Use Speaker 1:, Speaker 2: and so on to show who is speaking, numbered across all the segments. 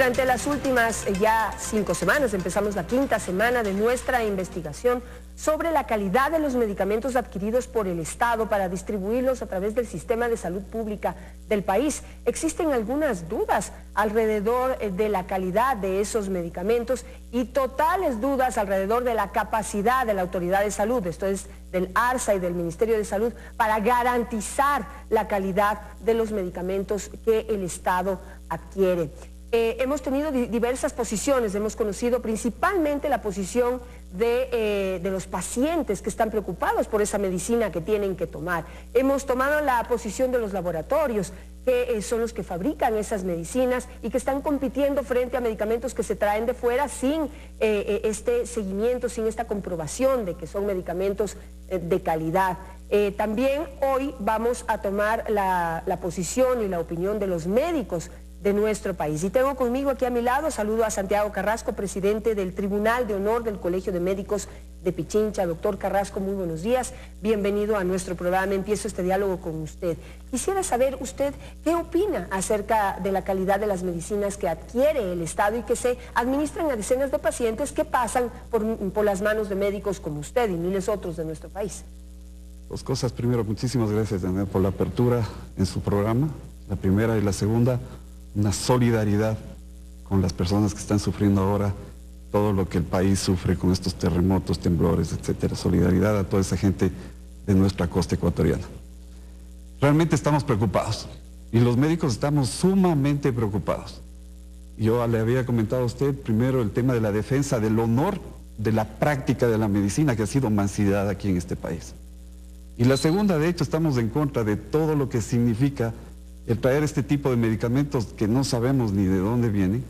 Speaker 1: Durante las últimas ya 5 semanas, empezamos la 5ª semana de nuestra investigación sobre la calidad de los medicamentos adquiridos por el Estado para distribuirlos a través del sistema de salud pública del país. Existen algunas dudas alrededor de la calidad de esos medicamentos y totales dudas alrededor de la capacidad de la Autoridad de Salud, esto es del ARSA y del Ministerio de Salud, para garantizar la calidad de los medicamentos que el Estado adquiere. Hemos tenido diversas posiciones, hemos conocido principalmente la posición de los pacientes que están preocupados por esa medicina que tienen que tomar. Hemos tomado la posición de los laboratorios, que son los que fabrican esas medicinas y que están compitiendo frente a medicamentos que se traen de fuera sin este seguimiento, sin esta comprobación de que son medicamentos de calidad. También hoy vamos a tomar la posición y la opinión de los médicos de nuestro país. Y tengo conmigo aquí a mi lado, saludo a Santiago Carrasco, presidente del Tribunal de Honor del Colegio de Médicos de Pichincha. Doctor Carrasco, muy buenos días, bienvenido a nuestro programa. Empiezo este diálogo con usted. Quisiera saber usted qué opina acerca de la calidad de las medicinas que adquiere el Estado y que se administran a decenas de pacientes que pasan por las manos de médicos como usted y miles otros de nuestro país.
Speaker 2: Dos cosas. Primero, muchísimas gracias, Daniel, por la apertura en su programa. La primera y la segunda, una solidaridad con las personas que están sufriendo ahora todo lo que el país sufre con estos terremotos, temblores, etcétera. Solidaridad a toda esa gente de nuestra costa ecuatoriana. Realmente estamos preocupados y los médicos estamos sumamente preocupados. Yo le había comentado a usted primero el tema de la defensa del honor de la práctica de la medicina que ha sido mancillada aquí en este país. Y la segunda, de hecho, estamos en contra de todo lo que significa el traer este tipo de medicamentos que no sabemos ni de dónde vienen,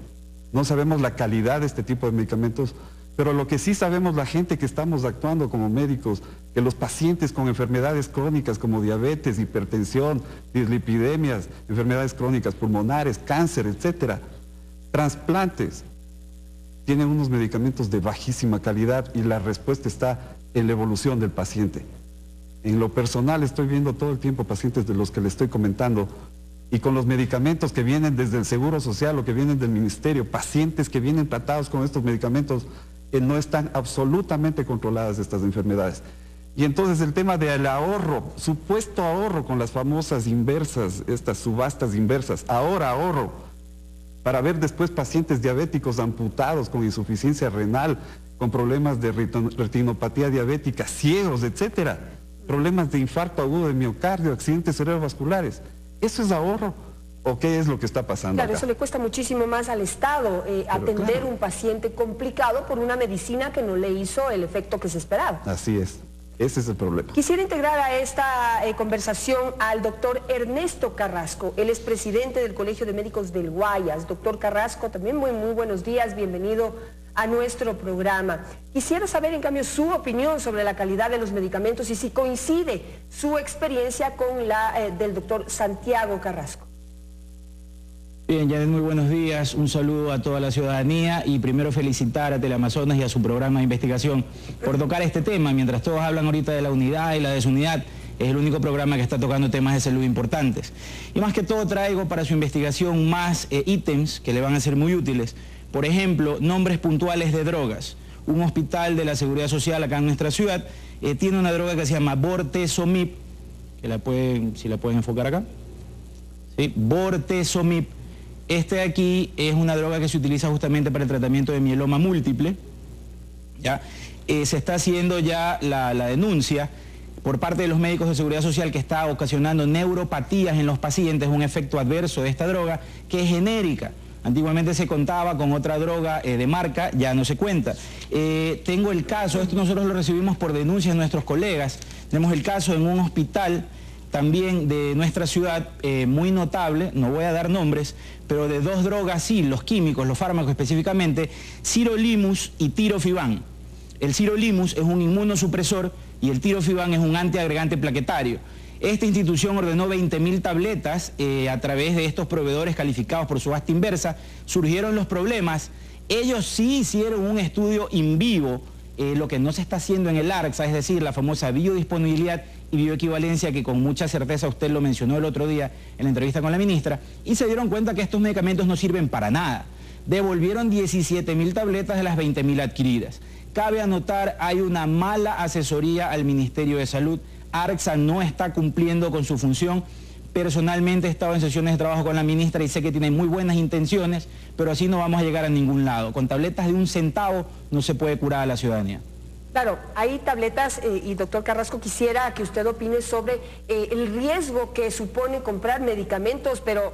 Speaker 2: no sabemos la calidad de este tipo de medicamentos, pero lo que sí sabemos la gente que estamos actuando como médicos, que los pacientes con enfermedades crónicas como diabetes, hipertensión, dislipidemias, enfermedades crónicas pulmonares, cáncer, etcétera, trasplantes, tienen unos medicamentos de bajísima calidad y la respuesta está en la evolución del paciente. En lo personal estoy viendo todo el tiempo pacientes de los que le estoy comentando y con los medicamentos que vienen desde el Seguro Social o que vienen del Ministerio, pacientes que vienen tratados con estos medicamentos que no están absolutamente controladas estas enfermedades. Y entonces el tema del ahorro, supuesto ahorro con las famosas inversas, estas subastas inversas, ahora ahorro, para ver después pacientes diabéticos amputados con insuficiencia renal, con problemas de retinopatía diabética, ciegos, etcétera, problemas de infarto agudo de miocardio, accidentes cerebrovasculares. ¿Eso es ahorro o qué es lo que está pasando
Speaker 1: Claro,
Speaker 2: acá?
Speaker 1: eso le cuesta muchísimo más al Estado atender un paciente complicado por una medicina que no le hizo el efecto que se esperaba.
Speaker 2: Así es, ese es el problema.
Speaker 1: Quisiera integrar a esta conversación al doctor Ernesto Carrasco. Él es presidente del Colegio de Médicos del Guayas. Doctor Carrasco, también muy buenos días, bienvenido a nuestro programa. Quisiera saber, en cambio, su opinión sobre la calidad de los medicamentos y si coincide su experiencia con la del doctor Santiago Carrasco.
Speaker 3: Bien, Janet, muy buenos días. Un saludo a toda la ciudadanía y primero felicitar a Teleamazonas y a su programa de investigación por tocar este tema. Mientras todos hablan ahorita de la unidad y la desunidad, es el único programa que está tocando temas de salud importantes. Y más que todo traigo para su investigación más ítems que le van a ser muy útiles. Por ejemplo, nombres puntuales de drogas. Un hospital de la Seguridad Social acá en nuestra ciudad tiene una droga que se llama Bortezomib, que si la pueden enfocar acá. ¿Sí? Bortezomib. Este de aquí es una droga que se utiliza justamente para el tratamiento de mieloma múltiple. ¿Ya? Se está haciendo ya la denuncia por parte de los médicos de Seguridad Social que está ocasionando neuropatías en los pacientes, un efecto adverso de esta droga que es genérica. Antiguamente se contaba con otra droga de marca, ya no se cuenta. Tengo el caso, esto nosotros lo recibimos por denuncias de nuestros colegas, tenemos el caso en un hospital también de nuestra ciudad, muy notable, no voy a dar nombres, pero de dos drogas, sí, los químicos, los fármacos específicamente, sirolimus y tirofiban. El sirolimus es un inmunosupresor y el tirofiban es un antiagregante plaquetario. Esta institución ordenó 20.000 tabletas a través de estos proveedores calificados por subasta inversa. Surgieron los problemas. Ellos sí hicieron un estudio in vivo, lo que no se está haciendo en el ARSA, es decir, la famosa biodisponibilidad y bioequivalencia que con mucha certeza usted lo mencionó el otro día en la entrevista con la ministra, y se dieron cuenta que estos medicamentos no sirven para nada. devolvieron 17.000 tabletas de las 20.000 adquiridas. Cabe anotar, hay una mala asesoría al Ministerio de Salud. ARCSA no está cumpliendo con su función. Personalmente he estado en sesiones de trabajo con la ministra y sé que tiene muy buenas intenciones, pero así no vamos a llegar a ningún lado. Con tabletas de 1 centavo no se puede curar a la ciudadanía.
Speaker 1: Claro, hay tabletas, y doctor Carrasco, quisiera que usted opine sobre el riesgo que supone comprar medicamentos, pero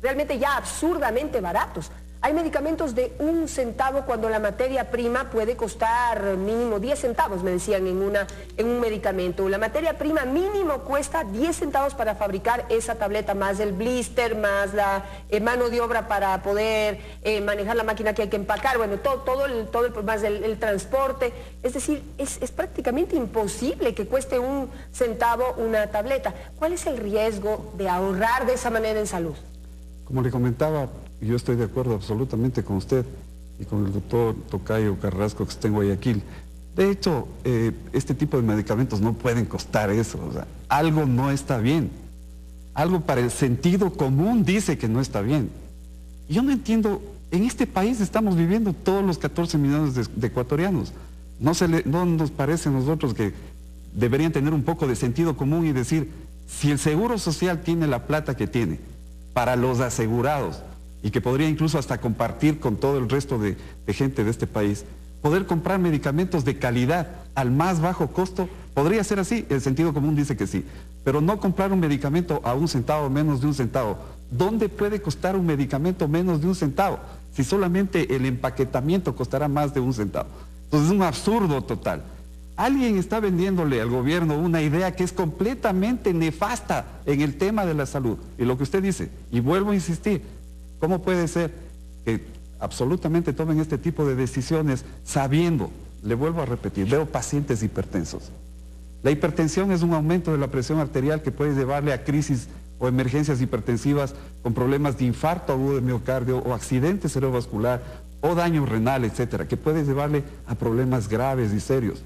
Speaker 1: realmente ya absurdamente baratos. Hay medicamentos de 1 centavo cuando la materia prima puede costar mínimo 10 centavos, me decían en un medicamento. La materia prima mínimo cuesta 10 centavos para fabricar esa tableta, más el blister, más la mano de obra para poder manejar la máquina que hay que empacar, bueno, más el transporte. Es decir, es prácticamente imposible que cueste 1 centavo una tableta. ¿Cuál es el riesgo de ahorrar de esa manera en salud?
Speaker 2: Como le comentaba, yo estoy de acuerdo absolutamente con usted y con el doctor Tocayo Carrasco que está en Guayaquil. De hecho, este tipo de medicamentos no pueden costar eso. O sea, algo no está bien. Algo para el sentido común dice que no está bien. Yo no entiendo, en este país estamos viviendo todos los 14 millones de ecuatorianos. ¿No nos parece a nosotros que deberían tener un poco de sentido común y decir, si el Seguro Social tiene la plata que tiene para los asegurados, y que podría incluso hasta compartir con todo el resto de gente de este país, poder comprar medicamentos de calidad al más bajo costo, podría ser así, el sentido común dice que sí, pero no comprar un medicamento a 1 centavo, menos de 1 centavo. ¿Dónde puede costar un medicamento menos de 1 centavo? Si solamente el empaquetamiento costará más de 1 centavo. Entonces es un absurdo total. Alguien está vendiéndole al gobierno una idea que es completamente nefasta en el tema de la salud. Y lo que usted dice, y vuelvo a insistir, ¿cómo puede ser que absolutamente tomen este tipo de decisiones sabiendo, le vuelvo a repetir, veo pacientes hipertensos? La hipertensión es un aumento de la presión arterial que puede llevarle a crisis o emergencias hipertensivas con problemas de infarto agudo de miocardio o accidente cerebrovascular o daño renal, etcétera, que puede llevarle a problemas graves y serios,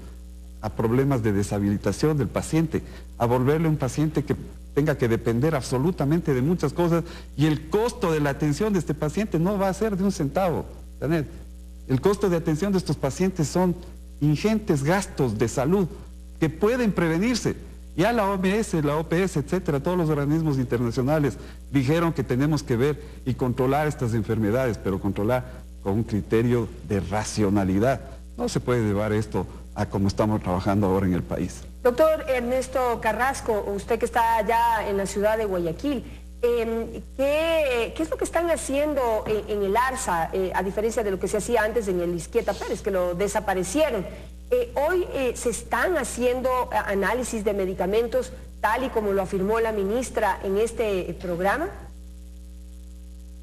Speaker 2: a problemas de deshabilitación del paciente, a volverle un paciente que tenga que depender absolutamente de muchas cosas, y el costo de la atención de este paciente no va a ser de 1 centavo. Janet, el costo de atención de estos pacientes son ingentes gastos de salud que pueden prevenirse. Ya la OMS, la OPS, etcétera, todos los organismos internacionales dijeron que tenemos que ver y controlar estas enfermedades, pero controlar con un criterio de racionalidad. No se puede llevar esto a como estamos trabajando ahora en el país.
Speaker 1: Doctor Ernesto Carrasco, usted que está allá en la ciudad de Guayaquil, ¿qué es lo que están haciendo en el ARSA, a diferencia de lo que se hacía antes en el Izquieta Pérez, que lo desaparecieron? Hoy se están haciendo análisis de medicamentos, tal y como lo afirmó la ministra en este programa.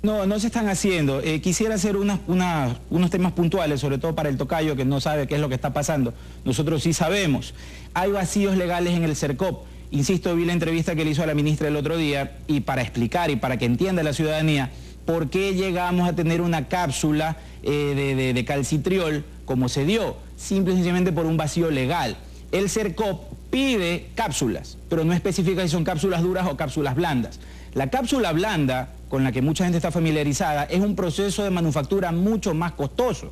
Speaker 3: No se están haciendo. Quisiera hacer unos temas puntuales, sobre todo para el tocayo que no sabe qué es lo que está pasando. Nosotros sí sabemos. Hay vacíos legales en el CERCOP. Insisto, vi la entrevista que le hizo a la ministra el otro día y para explicar y para que entienda la ciudadanía por qué llegamos a tener una cápsula de calcitriol como se dio, simple y sencillamente por un vacío legal. El CERCOP pide cápsulas, pero no especifica si son cápsulas duras o cápsulas blandas. La cápsula blanda, con la que mucha gente está familiarizada, es un proceso de manufactura mucho más costoso.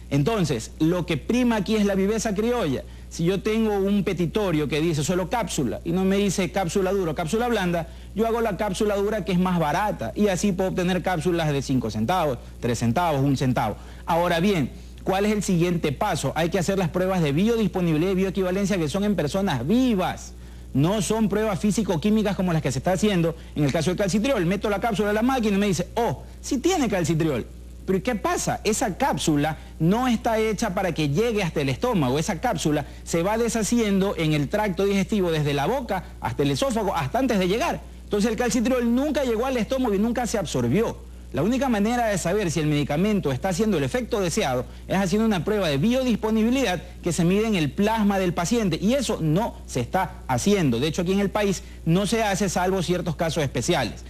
Speaker 3: Entonces, lo que prima aquí es la viveza criolla. Si yo tengo un petitorio que dice solo cápsula y no me dice cápsula dura o cápsula blanda, yo hago la cápsula dura que es más barata y así puedo obtener cápsulas de 5 centavos, 3 centavos, 1 centavo. Ahora bien, ¿cuál es el siguiente paso? Hay que hacer las pruebas de biodisponibilidad y bioequivalencia que son en personas vivas. No son pruebas físico-químicas como las que se está haciendo en el caso del calcitriol. Meto la cápsula a la máquina y me dice, oh, sí tiene calcitriol. Pero ¿qué pasa? Esa cápsula no está hecha para que llegue hasta el estómago. Esa cápsula se va deshaciendo en el tracto digestivo desde la boca hasta el esófago, hasta antes de llegar. Entonces el calcitriol nunca llegó al estómago y nunca se absorbió. La única manera de saber si el medicamento está haciendo el efecto deseado es haciendo una prueba de biodisponibilidad que se mide en el plasma del paciente y eso no se está haciendo. De hecho, aquí en el país no se hace salvo ciertos casos especiales.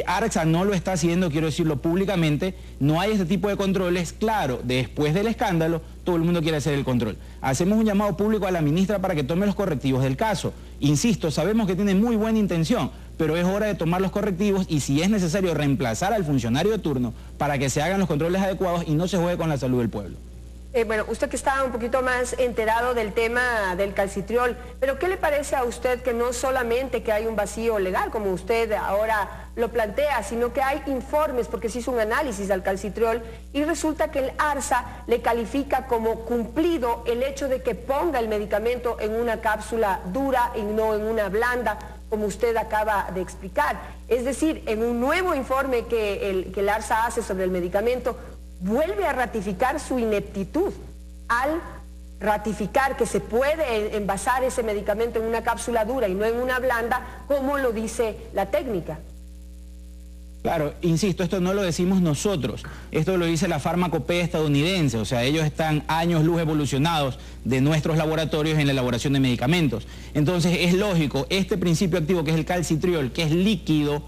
Speaker 3: ARCSA no lo está haciendo, quiero decirlo públicamente, no hay este tipo de controles. Claro, después del escándalo, todo el mundo quiere hacer el control. Hacemos un llamado público a la ministra para que tome los correctivos del caso. Insisto, sabemos que tiene muy buena intención, pero es hora de tomar los correctivos y si es necesario reemplazar al funcionario de turno para que se hagan los controles adecuados y no se juegue con la salud del pueblo.
Speaker 1: Bueno, usted que está un poquito más enterado del tema del calcitriol, pero ¿qué le parece a usted que no solamente que hay un vacío legal, como usted ahora lo plantea, sino que hay informes, porque se hizo un análisis al calcitriol y resulta que el ARSA le califica como cumplido el hecho de que ponga el medicamento en una cápsula dura y no en una blanda, como usted acaba de explicar? Es decir, en un nuevo informe que el ARSA hace sobre el medicamento, vuelve a ratificar su ineptitud al ratificar que se puede envasar ese medicamento en una cápsula dura y no en una blanda, como lo dice la técnica.
Speaker 3: Claro, insisto, esto no lo decimos nosotros, esto lo dice la farmacopea estadounidense, o sea, ellos están años luz evolucionados de nuestros laboratorios en la elaboración de medicamentos. Entonces es lógico, este principio activo que es el calcitriol, que es líquido,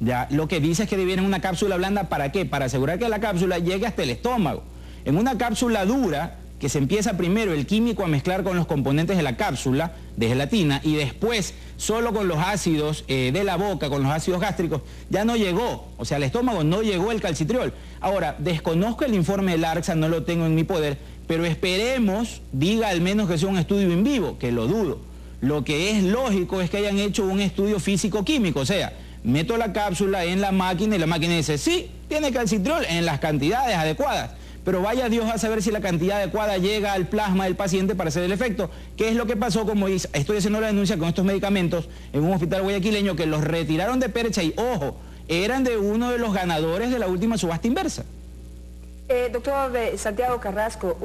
Speaker 3: ya, lo que dice es que viene en una cápsula blanda, ¿para qué? Para asegurar que la cápsula llegue hasta el estómago. En una cápsula dura, que se empieza primero el químico a mezclar con los componentes de la cápsula de gelatina y después solo con los ácidos de la boca, con los ácidos gástricos, ya no llegó, o sea, al estómago no llegó el calcitriol. Ahora, desconozco el informe del ARSA, no lo tengo en mi poder, pero esperemos, diga al menos que sea un estudio en vivo, que lo dudo. Lo que es lógico es que hayan hecho un estudio físico-químico, o sea, meto la cápsula en la máquina y la máquina dice, sí, tiene calcitriol en las cantidades adecuadas, pero vaya Dios a saber si la cantidad adecuada llega al plasma del paciente para hacer el efecto. ¿Qué es lo que pasó? Como estoy haciendo la denuncia con estos medicamentos en un hospital guayaquileño que los retiraron de Percha y, ojo, eran de uno de los ganadores de la última subasta inversa.
Speaker 1: Doctor Santiago Carrasco,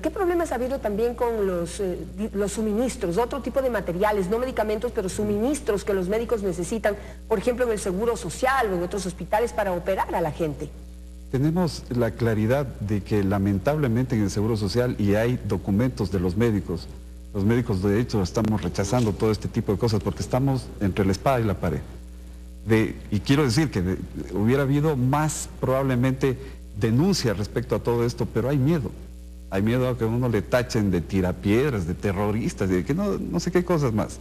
Speaker 1: ¿qué problemas ha habido también con los suministros, otro tipo de materiales, no medicamentos, pero suministros que los médicos necesitan, por ejemplo, en el Seguro Social o en otros hospitales para operar a la gente?
Speaker 2: Tenemos la claridad de que lamentablemente en el Seguro Social, y hay documentos de los médicos de hecho estamos rechazando todo este tipo de cosas porque estamos entre la espada y la pared. Y quiero decir que hubiera habido más probablemente denuncia respecto a todo esto, pero hay miedo a que uno le tachen de tirapiedras, de terroristas, de que no sé qué cosas más.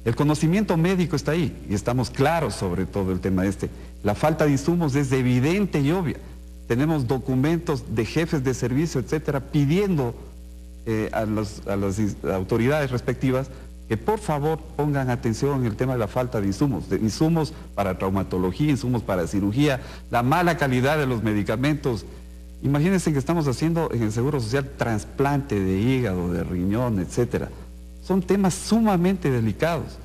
Speaker 2: El conocimiento médico está ahí y estamos claros sobre todo el tema este. La falta de insumos es evidente y obvia. Tenemos documentos de jefes de servicio, etcétera, pidiendo a las autoridades respectivas que por favor pongan atención en el tema de la falta de insumos para traumatología, insumos para cirugía, la mala calidad de los medicamentos. Imagínense que estamos haciendo en el Seguro Social trasplante de hígado, de riñón, etcétera. Son temas sumamente delicados.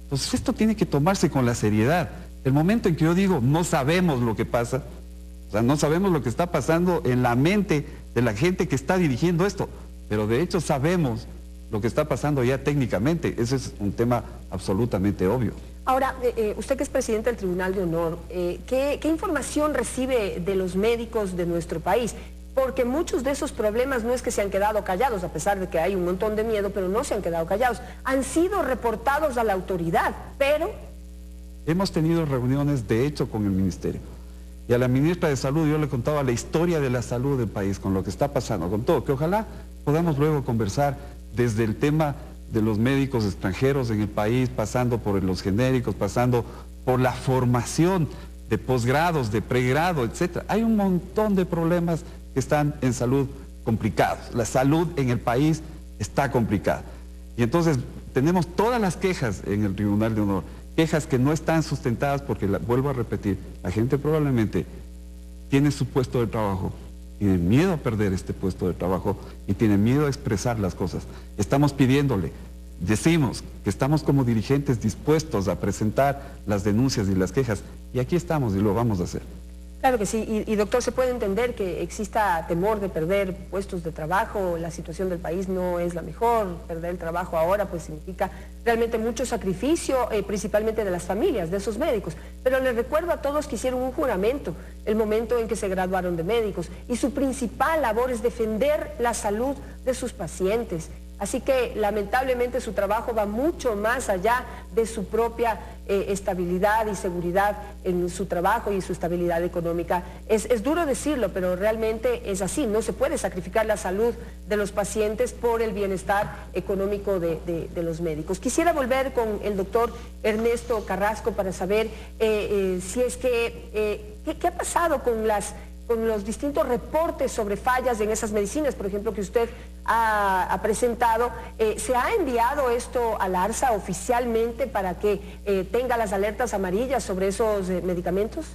Speaker 2: Entonces esto tiene que tomarse con la seriedad. El momento en que yo digo no sabemos lo que pasa, o sea, no sabemos lo que está pasando en la mente de la gente que está dirigiendo esto, pero de hecho sabemos lo que está pasando ya técnicamente. Ese es un tema absolutamente obvio.
Speaker 1: Ahora, usted que es presidente del Tribunal de Honor, ¿qué información recibe de los médicos de nuestro país? Porque muchos de esos problemas no es que se han quedado callados, a pesar de que hay un montón de miedo, pero no se han quedado callados. Han sido reportados a la autoridad, pero...
Speaker 2: Hemos tenido reuniones, de hecho, con el Ministerio. Y a la ministra de Salud yo le contaba la historia de la salud del país, con lo que está pasando, con todo, que ojalá podamos luego conversar desde el tema de los médicos extranjeros en el país, pasando por los genéricos, pasando por la formación de posgrados, de pregrado, etcétera. Hay un montón de problemas que están en salud complicados. La salud en el país está complicada. Y entonces tenemos todas las quejas en el Tribunal de Honor, quejas que no están sustentadas porque, vuelvo a repetir, la gente probablemente tiene su puesto de trabajo, tiene miedo a perder este puesto de trabajo y tiene miedo a expresar las cosas. Estamos pidiéndole, decimos que estamos como dirigentes dispuestos a presentar las denuncias y las quejas y aquí estamos y lo vamos a hacer.
Speaker 1: Claro que sí, y doctor, ¿se puede entender que exista temor de perder puestos de trabajo? La situación del país no es la mejor, perder el trabajo ahora pues significa realmente mucho sacrificio, principalmente de las familias, de esos médicos. Pero les recuerdo a todos que hicieron un juramento el momento en que se graduaron de médicos y su principal labor es defender la salud de sus pacientes. Así que lamentablemente su trabajo va mucho más allá de su propia estabilidad y seguridad en su trabajo y su estabilidad económica. Es duro decirlo, pero realmente es así. No se puede sacrificar la salud de los pacientes por el bienestar económico de los médicos. Quisiera volver con el doctor Ernesto Carrasco para saber si es que, ¿qué ha pasado con los distintos reportes sobre fallas en esas medicinas, por ejemplo, que usted ha presentado? ¿Se ha enviado esto a la ARSA oficialmente para que tenga las alertas amarillas sobre esos medicamentos?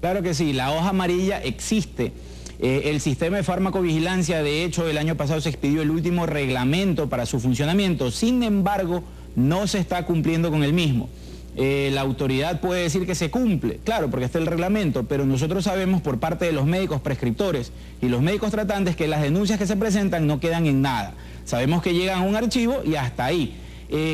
Speaker 3: Claro que sí, la hoja amarilla existe. El sistema de farmacovigilancia, de hecho, el año pasado se expidió el último reglamento para su funcionamiento. Sin embargo, no se está cumpliendo con el mismo. La autoridad puede decir que se cumple, claro, porque está el reglamento, pero nosotros sabemos por parte de los médicos prescriptores y los médicos tratantes que las denuncias que se presentan no quedan en nada. Sabemos que llegan a un archivo y hasta ahí.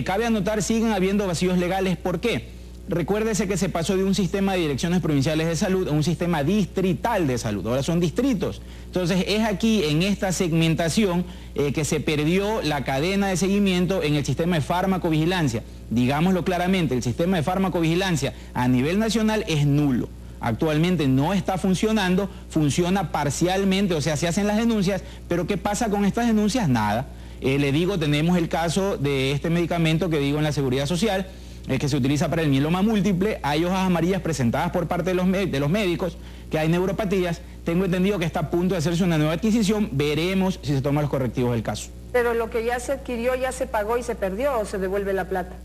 Speaker 3: Cabe anotar, siguen habiendo vacíos legales. ¿Por qué? Recuérdese que se pasó de un sistema de direcciones provinciales de salud a un sistema distrital de salud. Ahora son distritos. Entonces es aquí, en esta segmentación, que se perdió la cadena de seguimiento en el sistema de farmacovigilancia. Digámoslo claramente, el sistema de farmacovigilancia a nivel nacional es nulo. Actualmente no está funcionando, funciona parcialmente, o sea, se hacen las denuncias, pero ¿qué pasa con estas denuncias? Nada. Le digo, tenemos el caso de este medicamento que digo en la Seguridad Social, que se utiliza para el mieloma múltiple. Hay hojas amarillas presentadas por parte de los médicos, que hay neuropatías. Tengo entendido que está a punto de hacerse una nueva adquisición. Veremos si se toman los correctivos del caso.
Speaker 1: Pero lo que ya se adquirió, ¿ya se pagó y se perdió o se devuelve la plata?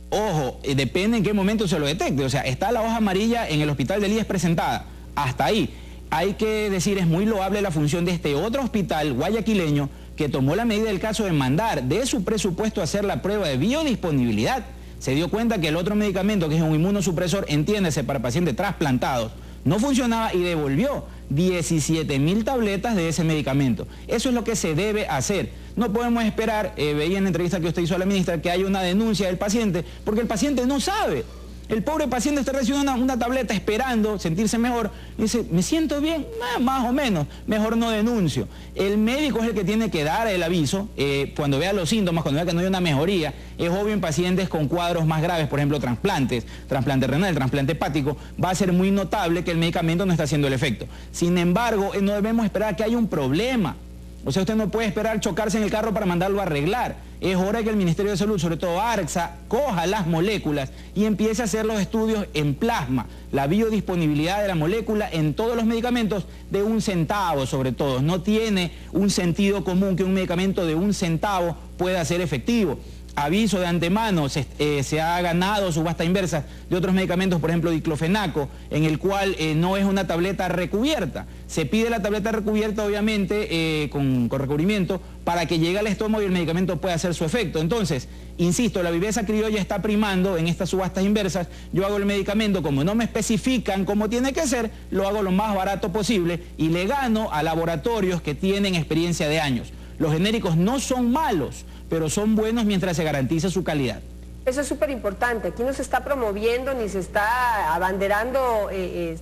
Speaker 3: Ojo, depende en qué momento se lo detecte. O sea, está la hoja amarilla en el hospital del IES presentada. Hasta ahí. Hay que decir, es muy loable la función de este otro hospital guayaquileño que tomó la medida del caso de mandar de su presupuesto a hacer la prueba de biodisponibilidad. Se dio cuenta que el otro medicamento, que es un inmunosupresor, entiéndese, para pacientes trasplantados, no funcionaba y devolvió 17.000 tabletas de ese medicamento. Eso es lo que se debe hacer. No podemos esperar, veía en la entrevista que usted hizo a la ministra, que haya una denuncia del paciente, porque el paciente no sabe. El pobre paciente está recibiendo una tableta esperando sentirse mejor. Y dice, ¿me siento bien? Más o menos. Mejor no denuncio. El médico es el que tiene que dar el aviso cuando vea los síntomas, cuando vea que no hay una mejoría. Es obvio en pacientes con cuadros más graves, por ejemplo, trasplantes, trasplante renal, trasplante hepático, va a ser muy notable que el medicamento no está haciendo el efecto. Sin embargo, no debemos esperar que haya un problema. O sea, usted no puede esperar chocarse en el carro para mandarlo a arreglar. Es hora que el Ministerio de Salud, sobre todo ARSA, coja las moléculas y empiece a hacer los estudios en plasma, la biodisponibilidad de la molécula en todos los medicamentos de 1 centavo sobre todo. No tiene un sentido común que un medicamento de 1 centavo pueda ser efectivo. Aviso de antemano, se ha ganado subasta inversa de otros medicamentos, por ejemplo diclofenaco, en el cual no es una tableta recubierta. Se pide la tableta recubierta, obviamente, con recubrimiento, para que llegue al estómago y el medicamento pueda hacer su efecto. Entonces, insisto, la viveza criolla está primando en estas subastas inversas. Yo hago el medicamento, como no me especifican cómo tiene que ser, lo hago lo más barato posible y le gano a laboratorios que tienen experiencia de años. Los genéricos no son malos, pero son buenos mientras se garantiza su calidad.
Speaker 1: Eso es súper importante. Aquí no se está promoviendo ni se está abanderando,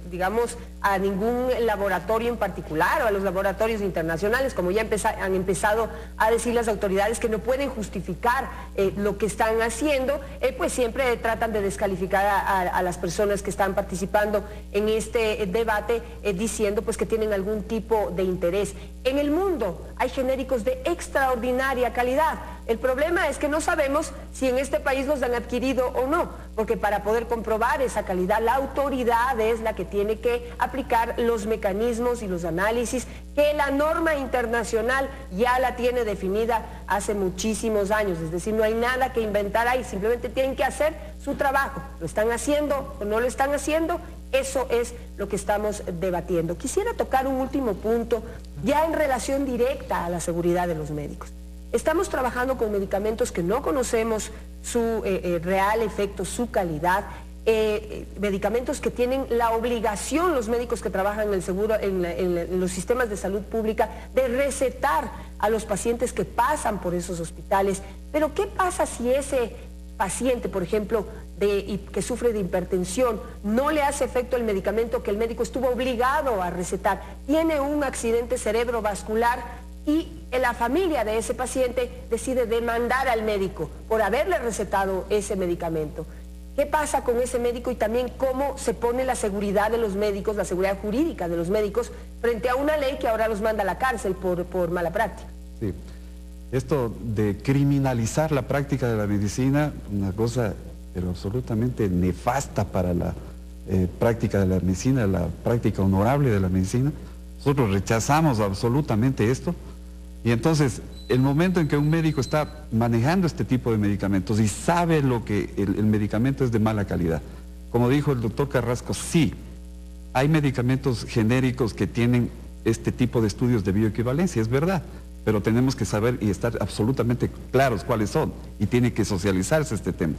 Speaker 1: digamos, a ningún laboratorio en particular o a los laboratorios internacionales, como ya han empezado a decir las autoridades que no pueden justificar lo que están haciendo, pues siempre tratan de descalificar a las personas que están participando en este debate, diciendo pues que tienen algún tipo de interés. En el mundo hay genéricos de extraordinaria calidad. El problema es que no sabemos si en este país los han adquirido o no, porque para poder comprobar esa calidad, la autoridad es la que tiene que aplicar los mecanismos y los análisis que la norma internacional ya la tiene definida hace muchísimos años. Es decir, no hay nada que inventar ahí, simplemente tienen que hacer su trabajo. ¿Lo están haciendo o no lo están haciendo? Eso es lo que estamos debatiendo. Quisiera tocar un último punto, ya en relación directa a la seguridad de los médicos. Estamos trabajando con medicamentos que no conocemos su real efecto, su calidad, medicamentos que tienen la obligación los médicos que trabajan en el seguro, en los sistemas de salud pública, de recetar a los pacientes que pasan por esos hospitales. Pero ¿qué pasa si ese paciente, por ejemplo, que sufre de hipertensión, no le hace efecto el medicamento que el médico estuvo obligado a recetar, tiene un accidente cerebrovascular y la familia de ese paciente decide demandar al médico por haberle recetado ese medicamento. ¿Qué pasa con ese médico y también cómo se pone la seguridad de los médicos, la seguridad jurídica de los médicos frente a una ley que ahora los manda a la cárcel por mala práctica?
Speaker 2: Sí. Esto de criminalizar la práctica de la medicina, una cosa pero absolutamente nefasta para la práctica de la medicina, la práctica honorable de la medicina. Nosotros rechazamos absolutamente esto. Y entonces, el momento en que un médico está manejando este tipo de medicamentos y sabe lo que el medicamento es de mala calidad, como dijo el doctor Carrasco, sí, hay medicamentos genéricos que tienen este tipo de estudios de bioequivalencia, es verdad, pero tenemos que saber y estar absolutamente claros cuáles son, y tiene que socializarse este tema.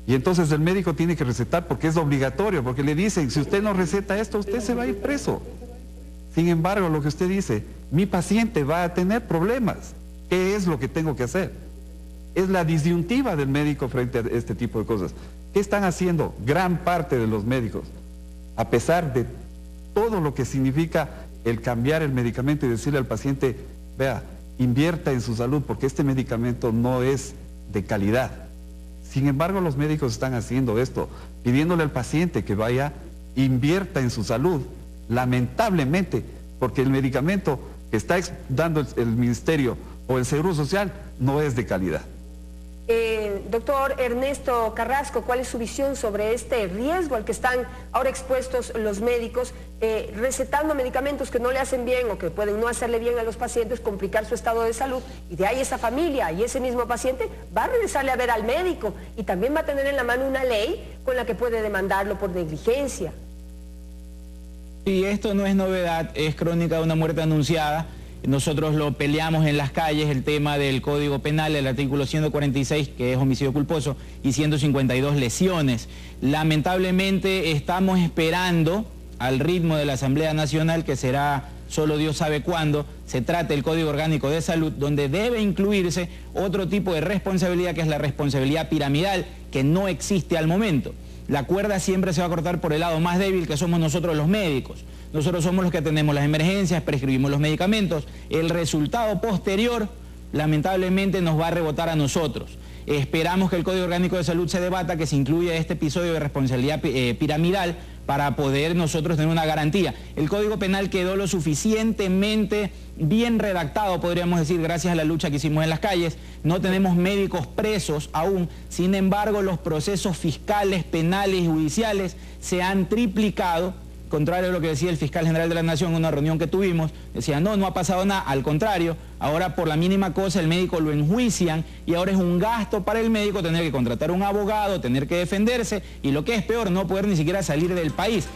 Speaker 2: Y entonces el médico tiene que recetar porque es obligatorio, porque le dicen, si usted no receta esto, usted se va a ir preso. Sin embargo, lo que usted dice, mi paciente va a tener problemas. ¿Qué es lo que tengo que hacer? Es la disyuntiva del médico frente a este tipo de cosas. ¿Qué están haciendo gran parte de los médicos? A pesar de todo lo que significa el cambiar el medicamento y decirle al paciente, vea, invierta en su salud porque este medicamento no es de calidad. Sin embargo, los médicos están haciendo esto, pidiéndole al paciente que vaya, invierta en su salud, lamentablemente, porque el medicamento que está dando el Ministerio o el Seguro Social no es de calidad.
Speaker 1: Doctor Ernesto Carrasco, ¿cuál es su visión sobre este riesgo al que están ahora expuestos los médicos, recetando medicamentos que no le hacen bien o que pueden no hacerle bien a los pacientes, complicar su estado de salud, y de ahí esa familia y ese mismo paciente va a regresarle a ver al médico y también va a tener en la mano una ley con la que puede demandarlo por negligencia?
Speaker 3: Y esto no es novedad, es crónica de una muerte anunciada. Nosotros lo peleamos en las calles, el tema del Código Penal, el artículo 146, que es homicidio culposo, y 152 lesiones. Lamentablemente estamos esperando al ritmo de la Asamblea Nacional, que será solo Dios sabe cuándo, se trate el Código Orgánico de Salud, donde debe incluirse otro tipo de responsabilidad, que es la responsabilidad piramidal, que no existe al momento. La cuerda siempre se va a cortar por el lado más débil, que somos nosotros los médicos. Nosotros somos los que atendemos las emergencias, prescribimos los medicamentos. El resultado posterior, lamentablemente, nos va a rebotar a nosotros. Esperamos que el Código Orgánico de Salud se debata, que se incluya este episodio de responsabilidad piramidal para poder nosotros tener una garantía. El Código Penal quedó lo suficientemente bien redactado, podríamos decir, gracias a la lucha que hicimos en las calles. No tenemos médicos presos aún, sin embargo, los procesos fiscales, penales y judiciales se han triplicado. Contrario a lo que decía el fiscal general de la Nación en una reunión que tuvimos, decía, no ha pasado nada, al contrario, ahora por la mínima cosa el médico lo enjuician y ahora es un gasto para el médico tener que contratar un abogado, tener que defenderse y lo que es peor, no poder ni siquiera salir del país.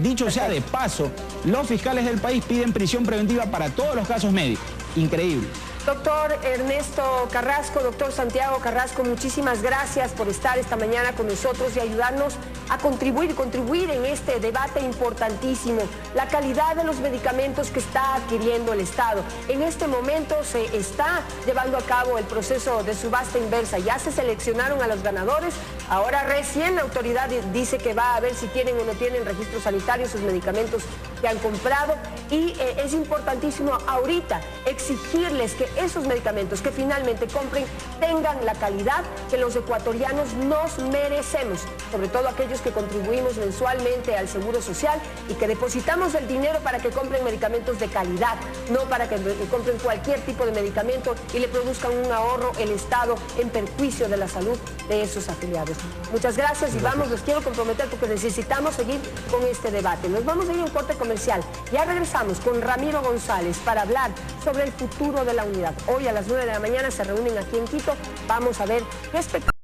Speaker 3: Dicho sea de paso, los fiscales del país piden prisión preventiva para todos los casos médicos. Increíble.
Speaker 1: Doctor Ernesto Carrasco, doctor Santiago Carrasco, muchísimas gracias por estar esta mañana con nosotros y ayudarnos a contribuir en este debate importantísimo. La calidad de los medicamentos que está adquiriendo el Estado. En este momento se está llevando a cabo el proceso de subasta inversa. Ya se seleccionaron a los ganadores. Ahora recién la autoridad dice que va a ver si tienen o no tienen registro sanitario sus medicamentos que han comprado. Y es importantísimo ahorita exigirles que esos medicamentos que finalmente compren tengan la calidad que los ecuatorianos nos merecemos, sobre todo aquellos que contribuimos mensualmente al Seguro Social y que depositamos el dinero para que compren medicamentos de calidad, no para que compren cualquier tipo de medicamento y le produzcan un ahorro el Estado en perjuicio de la salud de esos afiliados. Muchas gracias y vamos, los quiero comprometer porque necesitamos seguir con este debate. Nos vamos a ir a un corte comercial. Ya regresamos con Ramiro González para hablar sobre el futuro de la unidad. Hoy a las 9 de la mañana se reúnen aquí en Quito. Vamos a ver qué espectáculo.